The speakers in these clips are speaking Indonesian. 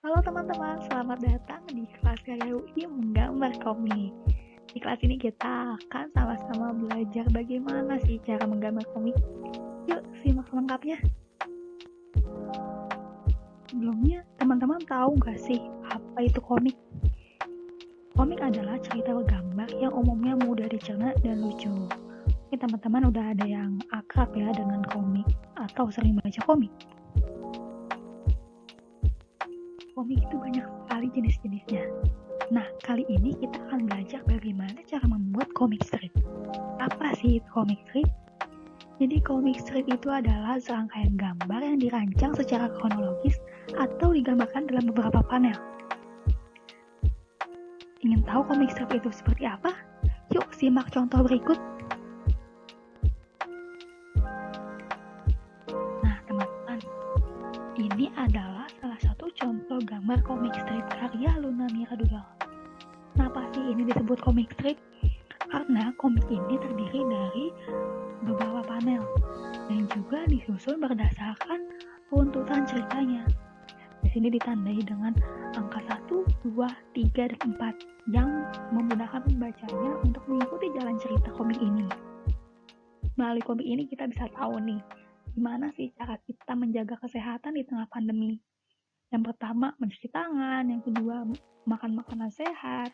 Halo teman-teman, selamat datang di kelas Karya UI Menggambar Komik. Di kelas ini kita akan sama-sama belajar bagaimana sih cara menggambar komik. Yuk, simak lengkapnya. Sebelumnya, teman-teman tahu nggak sih apa itu komik? Komik adalah cerita bergambar yang umumnya mudah dicerna dan lucu. Ini teman-teman udah ada yang akrab ya dengan komik atau sering baca komik. Komik itu banyak sekali jenis-jenisnya. Nah, kali ini kita akan belajar bagaimana cara membuat komik strip. Apa sih itu komik strip? Jadi komik strip itu adalah serangkaian gambar yang dirancang secara kronologis atau digambarkan dalam beberapa panel. Ingin tahu komik strip itu seperti apa? Yuk simak contoh berikut. Nah teman-teman, ini adalah salah satu contoh gambar komik strip karya Luna Mira Doodle. Kenapa sih ini disebut komik strip? Karena komik ini terdiri dari beberapa panel dan juga disusun berdasarkan runtutan ceritanya. Di sini ditandai dengan angka 1, 2, 3, dan 4 yang memudahkan pembacanya untuk mengikuti jalan cerita komik ini. Melalui komik ini kita bisa tahu nih, gimana sih cara kita menjaga kesehatan di tengah pandemi. Yang pertama, mencuci tangan. Yang kedua, makan makanan sehat.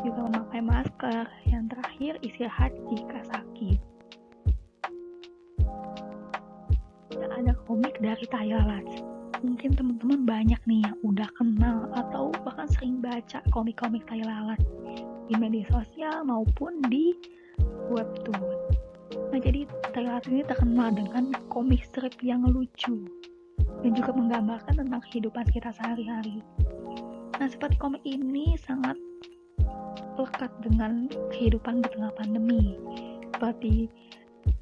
Juga memakai masker. Yang terakhir, istirahat jika sakit. Ada komik dari Thailand. Mungkin teman-teman banyak nih yang udah kenal atau bahkan sering baca komik-komik Thailand di media sosial maupun di webtoon. Nah, jadi Thailand ini terkenal dengan komik strip yang lucu dan juga menggambarkan tentang kehidupan kita sehari-hari. Nah, seperti komik ini sangat lekat dengan kehidupan di tengah pandemi. Seperti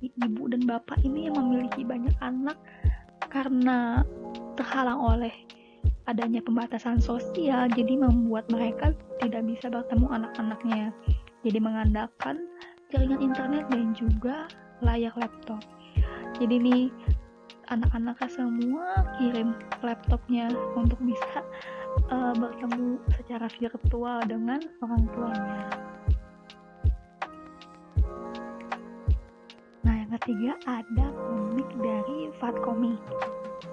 ibu dan bapak ini yang memiliki banyak anak karena terhalang oleh adanya pembatasan sosial, jadi membuat mereka tidak bisa bertemu anak-anaknya. Jadi mengandalkan jaringan internet dan juga layar laptop. Jadi nih anak-anaknya semua kirim laptopnya untuk bisa bertemu secara virtual dengan orang tuanya. Nah, yang ketiga ada komik dari Fat Comic.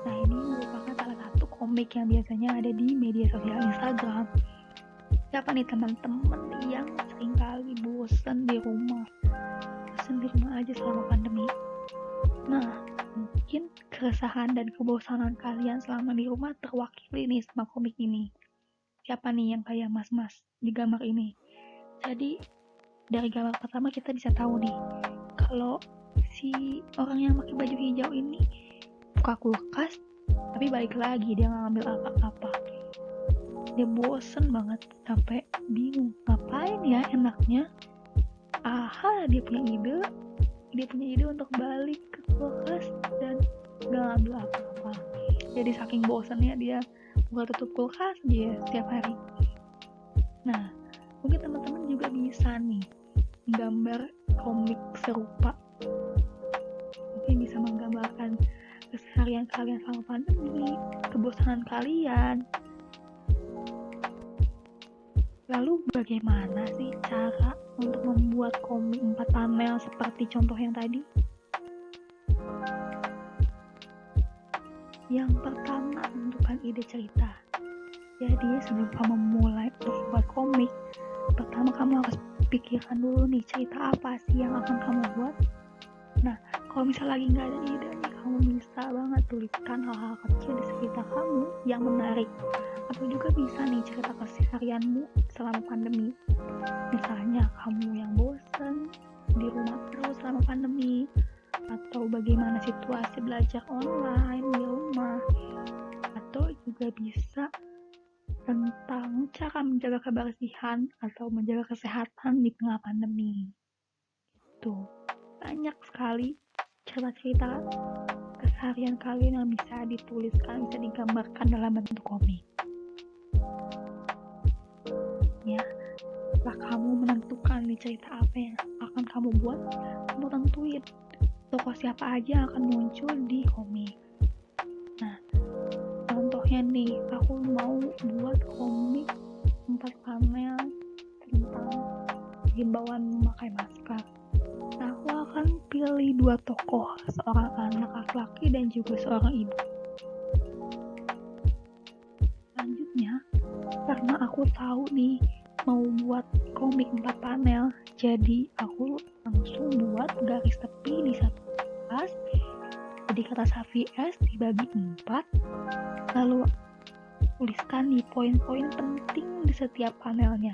Nah, ini merupakan salah satu komik yang biasanya ada di media sosial Instagram. Siapa nih teman-teman yang seringkali bosan di rumah aja selama pandemi? Nah, mungkin keresahan dan kebosanan kalian selama di rumah terwakili nih sama komik ini. Siapa nih yang kayak mas-mas di gambar ini? Jadi dari gambar pertama kita bisa tahu nih, kalau si orang yang pakai baju hijau ini buka kulkas, tapi balik lagi dia nggak ngambil apa-apa. Dia bosen banget sampai bingung ngapain ya enaknya. Dia punya ide untuk balik ke kulkas dan nggak ngambil apa-apa. Jadi saking bosannya dia buka tutup kulkas dia setiap hari. Nah, mungkin teman-teman juga bisa nih menggambar komik serupa. Mungkin bisa menggambarkan keseharian kalian selama pandemi, kebosanan kalian. Lalu bagaimana sih cara untuk membuat komik 4 panel seperti contoh yang tadi? Yang pertama, tentukan ide cerita. Jadi sebelum kamu mulai membuat komik, pertama kamu harus pikirkan dulu nih cerita apa sih yang akan kamu buat. Nah, kalau misalnya lagi nggak ada ide nih, kamu bisa banget tuliskan hal-hal kecil di sekitar kamu yang menarik. Atau juga bisa nih cerita keseharianmu selama pandemi. Misalnya kamu yang bosan di rumah terus selama pandemi, atau bagaimana situasi belajar online di rumah, atau juga bisa tentang cara menjaga kebersihan atau menjaga kesehatan di tengah pandemi. Tuh, banyak sekali cerita-cerita keseharian kalian yang bisa dituliskan, bisa digambarkan dalam bentuk komik. Ya, setelah kamu menentukan nih cerita apa yang akan kamu buat, kamu tentuin tokoh siapa aja yang akan muncul di komik. Nah, contoh contohnya nih, aku mau buat komik 4 panel tentang himbauan memakai masker. Nah, aku akan pilih 2 tokoh, seorang anak laki-laki dan juga seorang ibu. Selanjutnya, karena aku tahu nih mau buat komik 4 panel, jadi aku langsung buat garis tepi di satu kertas. Jadi kertas HVS dibagi 4, lalu tuliskan di poin-poin penting di setiap panelnya.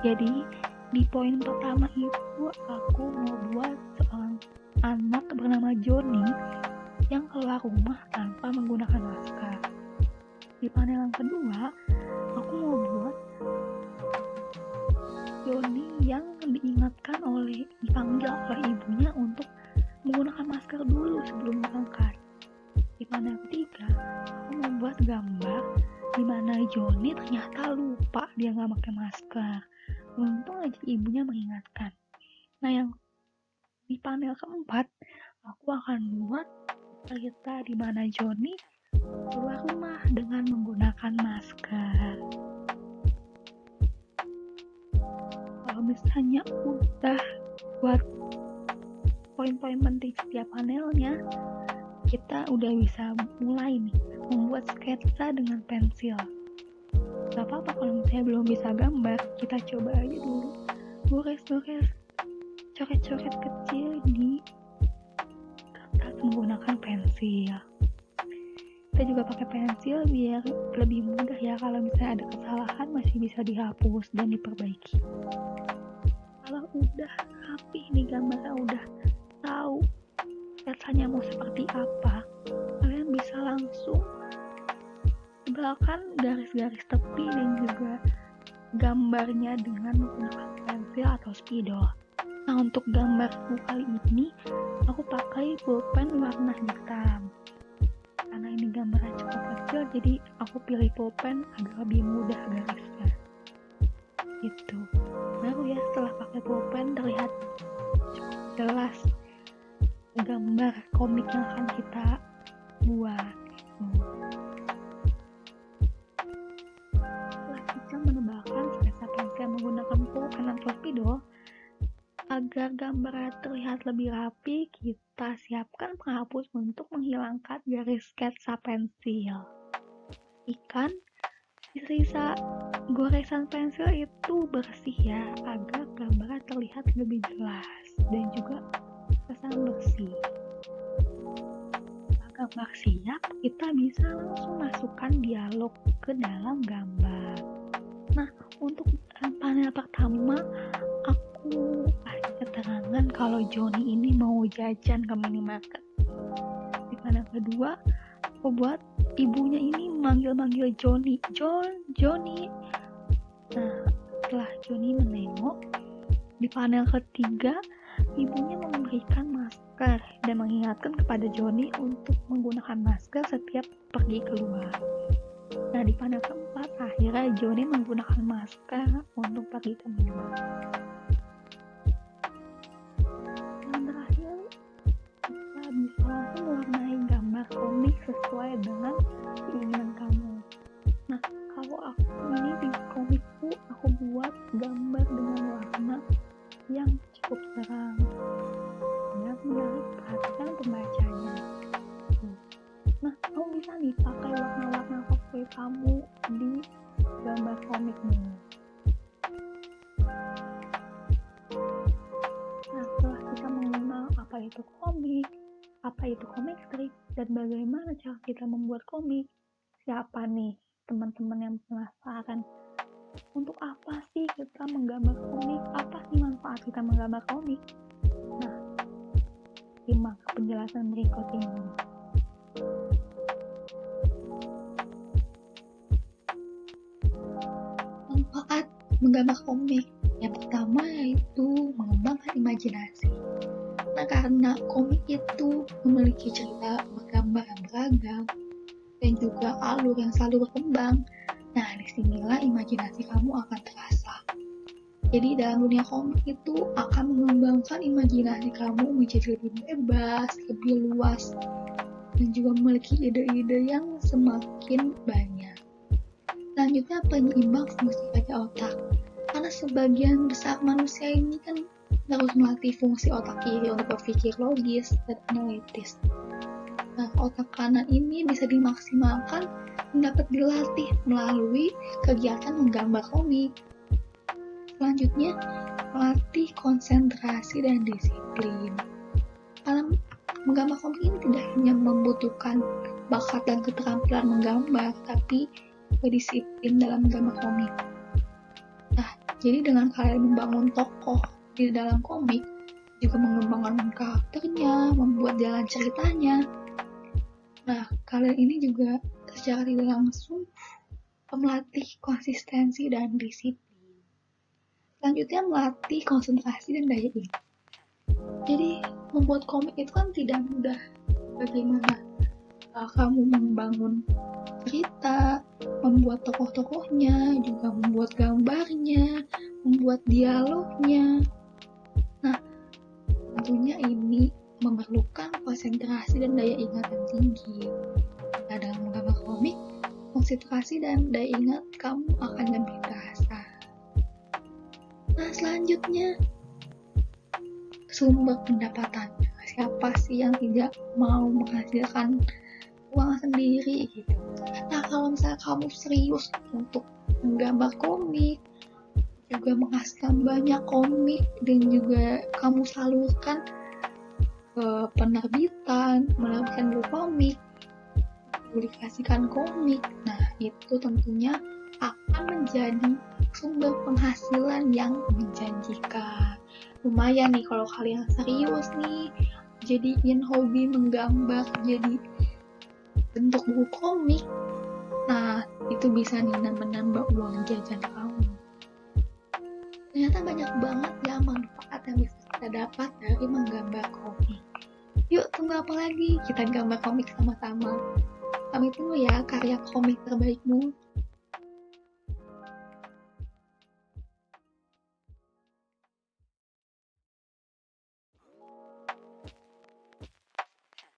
Jadi di poin pertama itu aku mau buat seorang anak bernama Johnny yang keluar rumah tanpa menggunakan masker. Di panel yang kedua, aku mau buat Johnny yang dipanggil oleh ibunya untuk menggunakan masker dulu sebelum berangkat. Di panel ketiga, aku membuat gambar di mana Johnny ternyata lupa dia nggak pakai masker. Untung aja ibunya mengingatkan. Nah, yang di panel keempat, aku akan buat cerita di mana Johnny keluar rumah dengan menggunakan masker. Kalau misalnya udah buat poin-poin penting setiap panelnya, kita udah bisa mulai nih membuat sketsa dengan pensil. Gak apa-apa kalau misalnya belum bisa gambar, kita coba aja dulu gores-gores coret-coret kecil di kertas menggunakan pensil. Kita juga pakai pensil biar lebih mudah ya, kalau misalnya ada kesalahan masih bisa dihapus dan diperbaiki. Kalau udah rapi nih gambarnya, udah tahu sketsanya mau seperti apa, kalian bisa langsung tebalkan garis-garis tepi dan juga gambarnya dengan menggunakan pensil atau spidol. Nah, untuk gambarku kali ini aku pakai pulpen warna hitam. Karena ini gambarnya cukup kecil, jadi aku pilih pulpen agar lebih mudah garisnya. Gitu. Baru ya setelah pakai pulpen terlihat cukup jelas gambar komik yang akan kita buat. Setelah kita menebalkan sketsa pensil menggunakan pulpen atau spidol, agar gambarnya terlihat lebih rapi, kita siapkan penghapus untuk menghilangkan garis sketsa pensil. Pastikan sisa goresan pensil itu bersih ya, agar gambarnya terlihat lebih jelas dan juga kesan bersih. Setelah gambar siap, kita bisa langsung masukkan dialog ke dalam gambar. Nah, untuk panel pertama aku kasih keterangan kalau Johnny ini mau jajan ke minimarket. Di panel kedua, aku buat ibunya ini manggil-manggil Johnny, Johnny. Nah, setelah Johnny menengok, di panel ketiga ibunya memberikan masker dan mengingatkan kepada Johnny untuk menggunakan masker setiap pergi keluar. Nah, di panel keempat akhirnya Johnny menggunakan masker untuk pergi ke minimarket. Yang terakhir, kita bisa langsung mewarnai gambar komik sesuai dengan keinginan kamu. Nah, kalau aku ini di komikku aku buat gambar dengan warna yang cukup terang dan menarik perhatian pembacanya. Nah, kamu bisa nih pakai warna-warna favorit kamu di gambar komikmu. Nah, setelah kita mengenal apa itu komik, apa itu comic strip, dan bagaimana cara kita membuat komik, siapa nih teman-teman yang penasaran untuk apa sih kita menggambar komik, apa sih manfaat kita menggambar komik? Nah, simak penjelasan berikut ini. Manfaat menggambar komik yang pertama yaitu mengembangkan imajinasi. Nah, karena komik itu memiliki cerita bergambar yang beragam dan juga alur yang selalu berkembang, nah disinilah imajinasi kamu akan terasa. Jadi dalam dunia komik itu akan mengembangkan imajinasi kamu menjadi lebih bebas, lebih luas, dan juga memiliki ide-ide yang semakin banyak. Selanjutnya, penyeimbang fungsi pada otak. Karena sebagian besar manusia ini kan harus melatih fungsi otak kiri untuk berpikir logis dan analitis. Nah, otak kanan ini bisa dimaksimalkan dan dapat dilatih melalui kegiatan menggambar komik. Selanjutnya, melatih konsentrasi dan disiplin. Karena menggambar komik ini tidak hanya membutuhkan bakat dan keterampilan menggambar, tapi juga disiplin dalam menggambar komik. Nah, jadi dengan kalian membangun tokoh di dalam komik, juga mengembangkan karakternya, membuat jalan ceritanya. Nah, kalian ini juga secara tidak langsung melatih konsistensi dan disiplin. Selanjutnya, melatih konsentrasi dan daya ingat. Jadi, membuat komik itu kan tidak mudah. Bagaimana kamu membangun cerita, membuat tokoh-tokohnya, juga membuat gambarnya, membuat dialognya. Nah, tentunya ini memerlukan konsentrasi dan daya ingat yang tinggi. Nah, dalam menggambar komik, konsentrasi dan daya ingat kamu akan lebih terasa. Nah, selanjutnya, sumber pendapatannya. Siapa sih yang tidak mau menghasilkan uang sendiri gitu? Nah, kalau misalnya kamu serius untuk menggambar komik, juga menghasilkan banyak komik, dan juga kamu salurkan ke penerbitan, menerbitkan buku komik, publikasikan komik, nah itu tentunya akan menjadi sumber penghasilan yang menjanjikan. Lumayan nih kalau kalian serius nih, jadiin hobi menggambar jadi bentuk buku komik. Nah, itu bisa nih menambah uang jajan kamu. Ternyata banyak banget ya manfaat yang bisa kita dapat dari menggambar komik. Yuk, tunggu apa lagi? Kita gambar komik sama-sama. Pamit dulu ya, karya komik terbaikmu.